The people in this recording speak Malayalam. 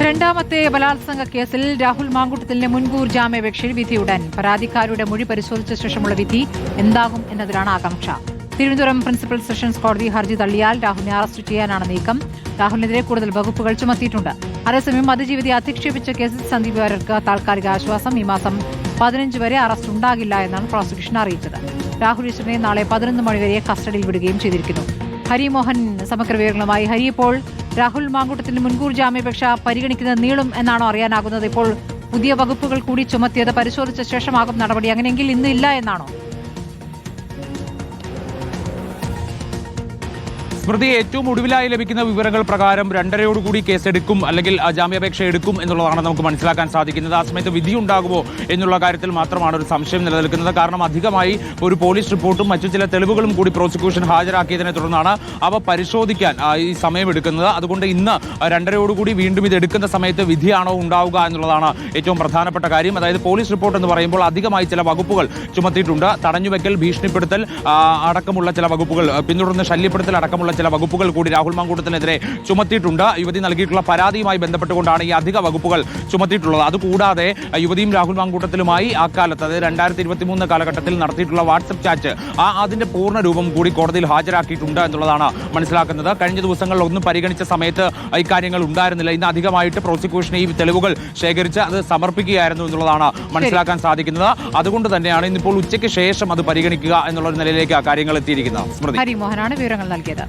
രണ്ടാമത്തെ ബലാത്സംഗ കേസിൽ രാഹുൽ മാങ്കൂട്ടത്തിലിന്റെ മുൻകൂർ ജാമ്യാപേക്ഷയിൽ വിധിയുടൻ. പരാതിക്കാരുടെ മൊഴി പരിശോധിച്ച ശേഷമുള്ള വിധി എന്താകും എന്നതിലാണ് ആകാംക്ഷ. തിരുവനന്തപുരം പ്രിൻസിപ്പൽ സെഷൻസ് കോടതി ഹർജി തള്ളിയാൽ രാഹുലിനെ അറസ്റ്റ് ചെയ്യാനാണ് നീക്കം. രാഹുലിനെതിരെ കൂടുതൽ വകുപ്പുകൾ ചുമത്തിയിട്ടുണ്ട്. അതേസമയം അതിജീവിതയെ അധിക്ഷേപിച്ച കേസിൽ സന്ദീപ് വാര്യർക്ക് താൽക്കാലിക ആശ്വാസം. ഈ മാസം 15 വരെ അറസ്റ്റ് ഉണ്ടാകില്ല എന്നാണ് പ്രോസിക്യൂഷൻ അറിയിച്ചത്. രാഹുൽ ഈശ്വരനെ നാളെ 11 മണിവരെ കസ്റ്റഡിയിൽ വിടുകയും ചെയ്തിരിക്കുന്നു. ഹരിമോഹൻ സമഗ്ര വിവരങ്ങളുമായി. ഹരി, ഇപ്പോൾ രാഹുൽ മാങ്കൂട്ടത്തിന്റെ മുൻകൂർ ജാമ്യാപേക്ഷ പരിഗണിക്കുന്നത് നീളും എന്നാണോ അറിയാനാകുന്നത്? ഇപ്പോൾ പുതിയ വകുപ്പുകൾ കൂടി ചുമത്തിയത് പരിശോധിച്ച ശേഷമാകും നടപടി. അങ്ങനെയെങ്കിൽ ഇന്ന് ഇല്ല എന്നാണോ? സ്മൃതി, ഏറ്റവും ഒടുവിലായി ലഭിക്കുന്ന വിവരങ്ങൾ പ്രകാരം 2:30 കേസെടുക്കും, അല്ലെങ്കിൽ ജാമ്യാപേക്ഷ എടുക്കും എന്നുള്ളതാണ് നമുക്ക് മനസ്സിലാക്കാൻ സാധിക്കുന്നത്. ആ സമയത്ത് വിധി ഉണ്ടാകുമോ എന്നുള്ള കാര്യത്തിൽ മാത്രമാണ് ഒരു സംശയം നിലനിൽക്കുന്നത്. കാരണം അധികമായി ഒരു പോലീസ് റിപ്പോർട്ടും മറ്റു ചില തെളിവുകളും കൂടി പ്രോസിക്യൂഷൻ ഹാജരാക്കിയതിനെ തുടർന്നാണ് അവ പരിശോധിക്കാൻ ഈ സമയമെടുക്കുന്നത്. അതുകൊണ്ട് ഇന്ന് 2:30 വീണ്ടും ഇത് എടുക്കുന്ന സമയത്ത് വിധിയാണോ ഉണ്ടാവുക എന്നുള്ളതാണ് ഏറ്റവും പ്രധാനപ്പെട്ട കാര്യം. അതായത് പോലീസ് റിപ്പോർട്ട് എന്ന് പറയുമ്പോൾ അധികമായി ചില വകുപ്പുകൾ ചുമത്തിയിട്ടുണ്ട്. തടഞ്ഞുവെക്കൽ, ഭീഷണിപ്പെടുത്തൽ അടക്കമുള്ള ചില വകുപ്പുകൾ, പിന്തുടർന്ന് ശല്യപ്പെടുത്തൽ അടക്കമുള്ള ചില വകുപ്പുകൾ കൂടി രാഹുൽ മാങ്കൂട്ടത്തിനെതിരെ ചുമത്തിയിട്ടുണ്ട്. യുവതി നൽകിയിട്ടുള്ള പരാതിയുമായി ബന്ധപ്പെട്ടുകൊണ്ടാണ് ഈ അധിക വകുപ്പുകൾ ചുമത്തിയിട്ടുള്ളത്. അതുകൂടാതെ യുവതിയും രാഹുൽ മാങ്കൂട്ടത്തിലുമായി അക്കാലത്ത്, അതായത് 2023 കാലഘട്ടത്തിൽ നടത്തിയിട്ടുള്ള വാട്സപ്പ് ചാറ്റ്, അതിന്റെ പൂർണ്ണ രൂപം കൂടി കോടതിയിൽ ഹാജരാക്കിയിട്ടുണ്ട് എന്നുള്ളതാണ് മനസ്സിലാക്കുന്നത്. കഴിഞ്ഞ ദിവസങ്ങളിൽ ഒന്നും പരിഗണിച്ച സമയത്ത് ഇക്കാര്യങ്ങൾ ഉണ്ടായിരുന്നില്ല. ഇന്ന് അധികമായിട്ട് പ്രോസിക്യൂഷൻ ഈ തെളിവുകൾ ശേഖരിച്ച് അത് സമർപ്പിക്കുകയായിരുന്നു എന്നുള്ളതാണ് മനസ്സിലാക്കാൻ സാധിക്കുന്നത്. അതുകൊണ്ട് തന്നെയാണ് ഇന്നിപ്പോൾ ഉച്ചയ്ക്ക് ശേഷം അത് പരിഗണിക്കുക എന്നുള്ള നിലയിലേക്ക് ആ കാര്യങ്ങൾ എത്തിയിരിക്കുന്നത്. ഹരിമോഹനാണ് വിവരങ്ങൾ നൽകിയത്.